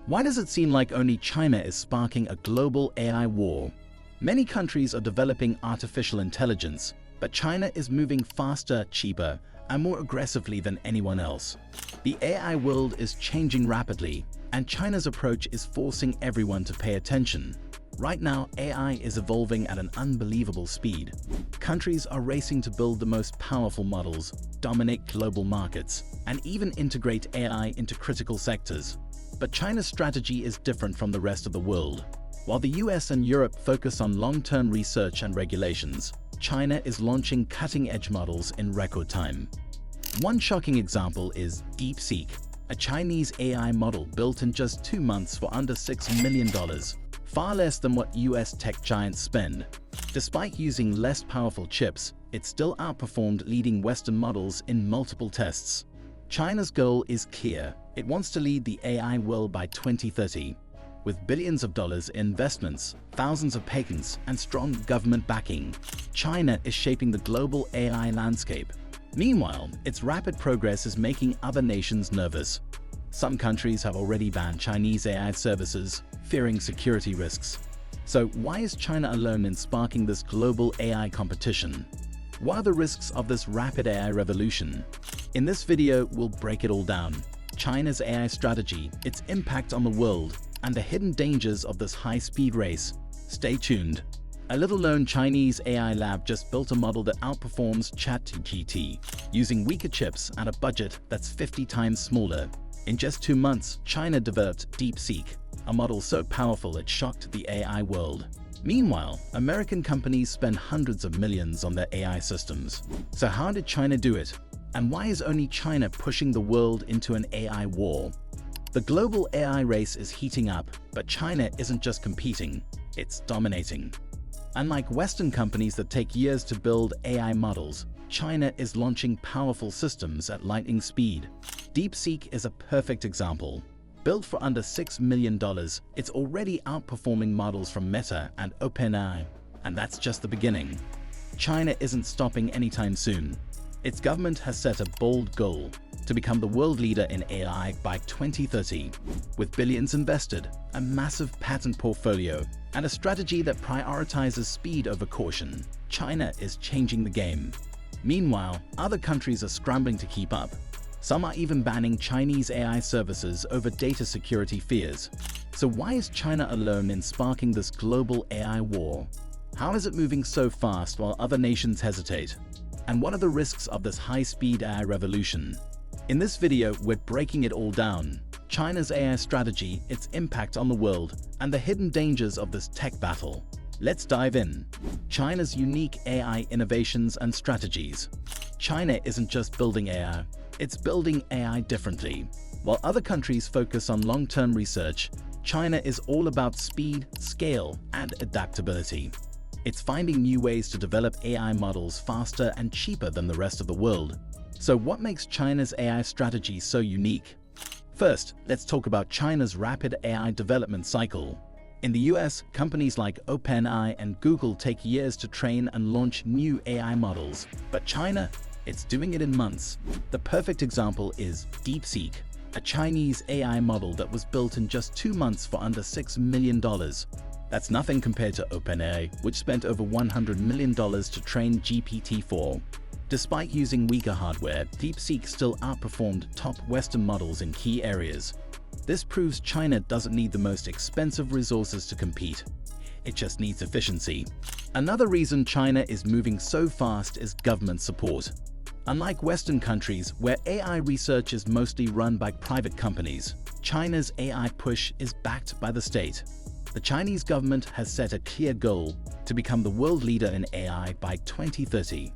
Why does it seem like only China is sparking a global AI war? Many countries are developing artificial intelligence, but China is moving faster, cheaper, and more aggressively than anyone else. The AI world is changing rapidly, and China's approach is forcing everyone to pay attention. Right now, AI is evolving at an unbelievable speed. Countries are racing to build the most powerful models, dominate global markets, and even integrate AI into critical sectors. But China's strategy is different from the rest of the world. While the US and Europe focus on long-term research and regulations, China is launching cutting-edge models in record time. One shocking example is DeepSeek, a Chinese AI model built in just 2 months for under $6 million, far less than what US tech giants spend. Despite using less powerful chips, it still outperformed leading Western models in multiple tests. China's goal is clear. It wants to lead the AI world by 2030. With billions of dollars in investments, thousands of patents, and strong government backing, China is shaping the global AI landscape. Meanwhile, its rapid progress is making other nations nervous. Some countries have already banned Chinese AI services, fearing security risks. So why is China alone in sparking this global AI competition? What are the risks of this rapid AI revolution? In this video, we'll break it all down. China's AI strategy, its impact on the world, and the hidden dangers of this high-speed race. Stay tuned. A little-known Chinese AI lab just built a model that outperforms ChatGPT, using weaker chips and a budget that's 50 times smaller. In just 2 months, China developed DeepSeek, a model so powerful it shocked the AI world. Meanwhile, American companies spend hundreds of millions on their AI systems. So how did China do it? And why is only China pushing the world into an AI war? The global AI race is heating up, but China isn't just competing, it's dominating. Unlike Western companies that take years to build AI models, China is launching powerful systems at lightning speed. DeepSeek is a perfect example. Built for under $6 million, it's already outperforming models from Meta and OpenAI. And that's just the beginning. China isn't stopping anytime soon. Its government has set a bold goal to become the world leader in AI by 2030. With billions invested, a massive patent portfolio, and a strategy that prioritizes speed over caution, China is changing the game. Meanwhile, other countries are scrambling to keep up. Some are even banning Chinese AI services over data security fears. So why is China alone in sparking this global AI war? How is it moving so fast while other nations hesitate? And what are the risks of this high-speed AI revolution? In this video, we're breaking it all down. China's AI strategy, its impact on the world, and the hidden dangers of this tech battle. Let's dive in. China's unique AI innovations and strategies. China isn't just building AI, it's building AI differently. While other countries focus on long-term research, China is all about speed, scale, and adaptability. It's finding new ways to develop AI models faster and cheaper than the rest of the world. So what makes China's AI strategy so unique? First, let's talk about China's rapid AI development cycle. In the US, companies like OpenAI and Google take years to train and launch new AI models. But China, it's doing it in months. The perfect example is DeepSeek, a Chinese AI model that was built in just 2 months for under $6 million. That's nothing compared to OpenAI, which spent over $100 million to train GPT-4. Despite using weaker hardware, DeepSeek still outperformed top Western models in key areas. This proves China doesn't need the most expensive resources to compete. It just needs efficiency. Another reason China is moving so fast is government support. Unlike Western countries, where AI research is mostly run by private companies, China's AI push is backed by the state. The Chinese government has set a clear goal to become the world leader in AI by 2030.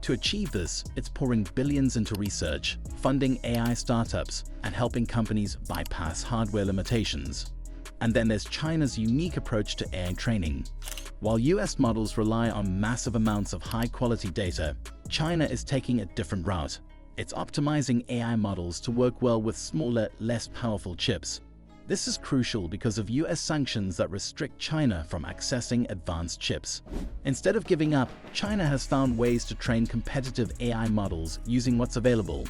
To achieve this, it's pouring billions into research, funding AI startups, and helping companies bypass hardware limitations. And then there's China's unique approach to AI training. While US models rely on massive amounts of high-quality data, China is taking a different route. It's optimizing AI models to work well with smaller, less powerful chips. This is crucial because of US sanctions that restrict China from accessing advanced chips. Instead of giving up, China has found ways to train competitive AI models using what's available.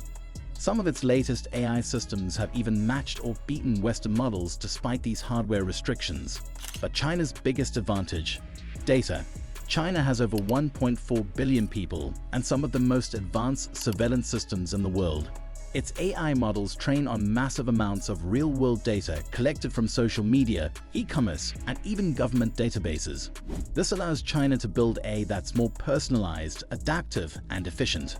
Some of its latest AI systems have even matched or beaten Western models despite these hardware restrictions. But China's biggest advantage: data. China has over 1.4 billion people and some of the most advanced surveillance systems in the world. Its AI models train on massive amounts of real-world data collected from social media, e-commerce, and even government databases. This allows China to build AI that's more personalized, adaptive, and efficient.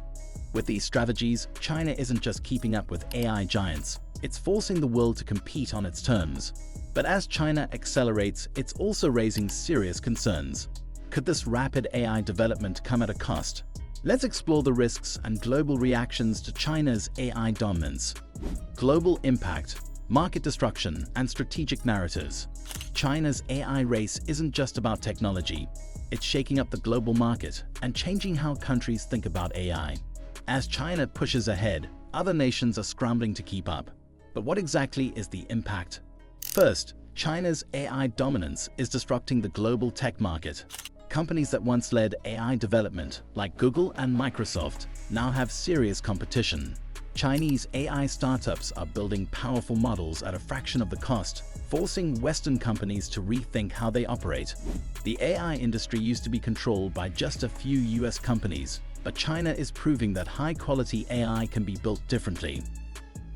With these strategies, China isn't just keeping up with AI giants, it's forcing the world to compete on its terms. But as China accelerates, it's also raising serious concerns. Could this rapid AI development come at a cost? Let's explore the risks and global reactions to China's AI dominance. Global impact, market destruction, and strategic narratives. China's AI race isn't just about technology. It's shaking up the global market and changing how countries think about AI. As China pushes ahead, other nations are scrambling to keep up. But what exactly is the impact? First, China's AI dominance is disrupting the global tech market. Companies that once led AI development, like Google and Microsoft, now have serious competition. Chinese AI startups are building powerful models at a fraction of the cost, forcing Western companies to rethink how they operate. The AI industry used to be controlled by just a few US companies, but China is proving that high-quality AI can be built differently.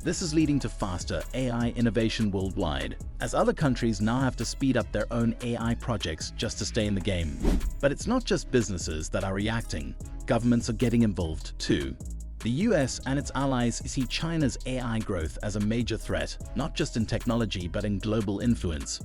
This is leading to faster AI innovation worldwide, as other countries now have to speed up their own AI projects just to stay in the game. But it's not just businesses that are reacting. Governments are getting involved too. The US and its allies see China's AI growth as a major threat, not just in technology but in global influence.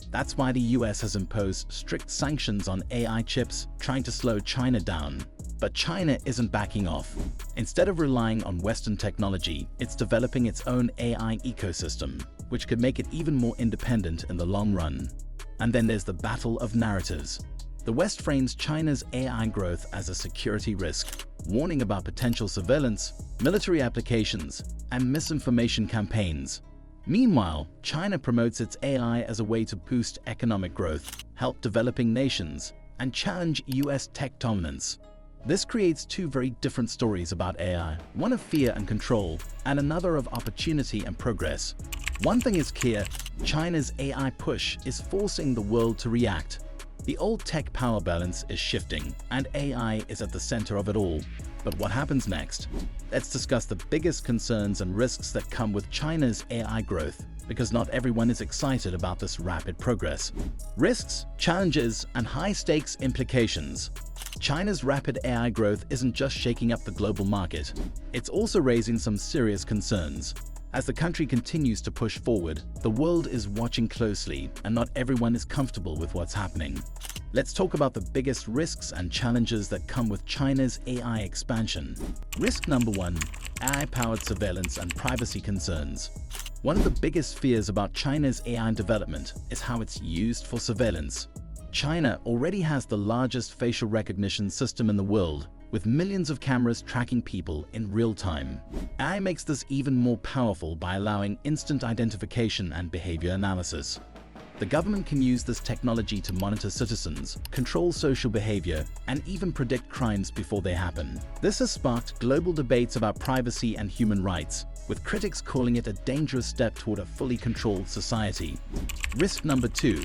That's why the US has imposed strict sanctions on AI chips, trying to slow China down. But China isn't backing off. Instead of relying on Western technology, it's developing its own AI ecosystem, which could make it even more independent in the long run. And then there's the battle of narratives. The West frames China's AI growth as a security risk, warning about potential surveillance, military applications, and misinformation campaigns. Meanwhile, China promotes its AI as a way to boost economic growth, help developing nations, and challenge US tech dominance. This creates two very different stories about AI, one of fear and control, and another of opportunity and progress. One thing is clear: China's AI push is forcing the world to react. The old tech power balance is shifting, and AI is at the center of it all. But what happens next? Let's discuss the biggest concerns and risks that come with China's AI growth, because not everyone is excited about this rapid progress. Risks, challenges, and high-stakes implications. China's rapid AI growth isn't just shaking up the global market, it's also raising some serious concerns. As the country continues to push forward, the world is watching closely, and not everyone is comfortable with what's happening. Let's talk about the biggest risks and challenges that come with China's AI expansion. Risk number 1: AI-powered surveillance and privacy concerns. One of the biggest fears about China's AI development is how it's used for surveillance. China already has the largest facial recognition system in the world, with millions of cameras tracking people in real time. AI makes this even more powerful by allowing instant identification and behavior analysis. The government can use this technology to monitor citizens, control social behavior, and even predict crimes before they happen. This has sparked global debates about privacy and human rights, with critics calling it a dangerous step toward a fully controlled society. Risk number 2: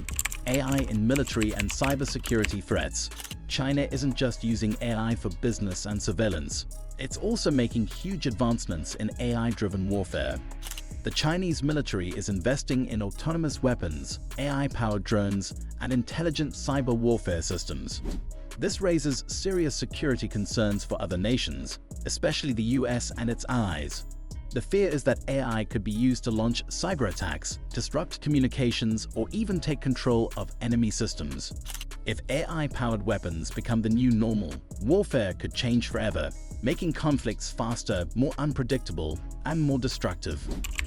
AI in military and cybersecurity threats. China isn't just using AI for business and surveillance, it's also making huge advancements in AI-driven warfare. The Chinese military is investing in autonomous weapons, AI-powered drones, and intelligent cyber warfare systems. This raises serious security concerns for other nations, especially the US and its allies. The fear is that AI could be used to launch cyber attacks, disrupt communications, or even take control of enemy systems. If AI-powered weapons become the new normal, warfare could change forever, making conflicts faster, more unpredictable, and more destructive.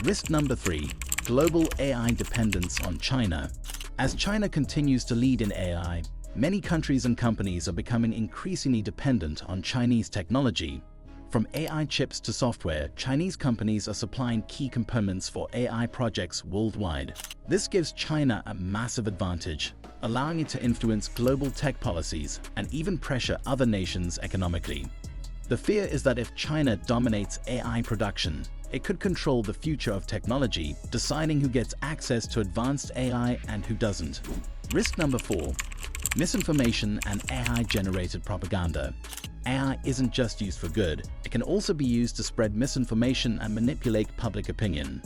Risk number 3: global AI dependence on China. As China continues to lead in AI, many countries and companies are becoming increasingly dependent on Chinese technology. From AI chips to software, Chinese companies are supplying key components for AI projects worldwide. This gives China a massive advantage, allowing it to influence global tech policies and even pressure other nations economically. The fear is that if China dominates AI production, It could control the future of technology, deciding who gets access to advanced AI and who doesn't. Risk number 4. Misinformation and AI-generated propaganda. AI isn't just used for good, it can also be used to spread misinformation and manipulate public opinion.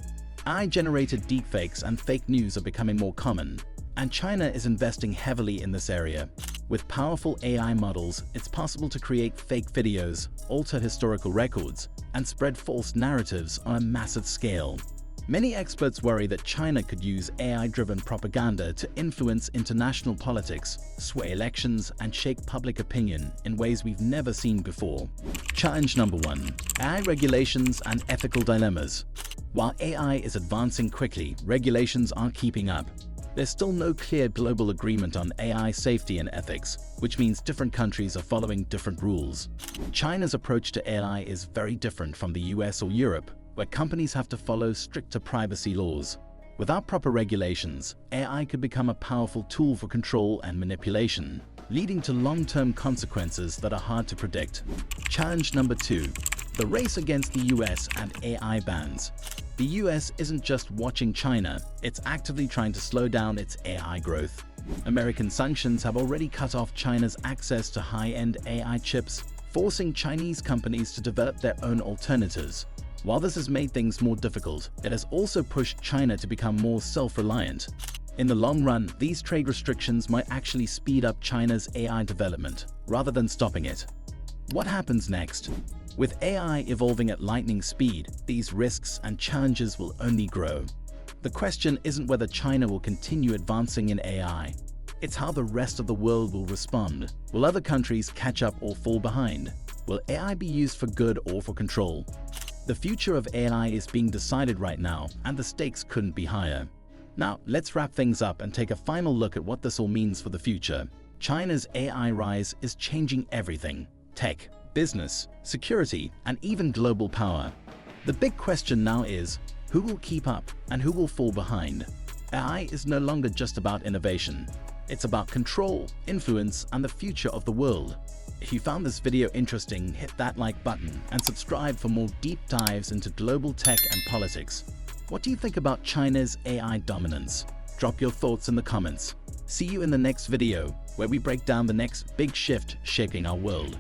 AI-generated deepfakes and fake news are becoming more common, and China is investing heavily in this area. With powerful AI models, it's possible to create fake videos, alter historical records, and spread false narratives on a massive scale. Many experts worry that China could use AI-driven propaganda to influence international politics, sway elections, and shake public opinion in ways we've never seen before. Challenge number 1. AI regulations and ethical dilemmas. While AI is advancing quickly, regulations aren't keeping up. There's still no clear global agreement on AI safety and ethics, which means different countries are following different rules. China's approach to AI is very different from the US or Europe, where companies have to follow stricter privacy laws. Without proper regulations, AI could become a powerful tool for control and manipulation, leading to long-term consequences that are hard to predict. Challenge number 2. The race against the US and AI bans. The US isn't just watching China, it's actively trying to slow down its AI growth. American sanctions have already cut off China's access to high-end AI chips, forcing Chinese companies to develop their own alternatives. While this has made things more difficult, it has also pushed China to become more self-reliant. In the long run, these trade restrictions might actually speed up China's AI development, rather than stopping it. What happens next? With AI evolving at lightning speed, these risks and challenges will only grow. The question isn't whether China will continue advancing in AI. It's how the rest of the world will respond. Will other countries catch up or fall behind? Will AI be used for good or for control? The future of AI is being decided right now, and the stakes couldn't be higher. Now, let's wrap things up and take a final look at what this all means for the future. China's AI rise is changing everything: tech, business, security, and even global power. The big question now is, who will keep up and who will fall behind? AI is no longer just about innovation. It's about control, influence, and the future of the world. If you found this video interesting, hit that like button and subscribe for more deep dives into global tech and politics. What do you think about China's AI dominance? Drop your thoughts in the comments. See you in the next video, where we break down the next big shift shaping our world.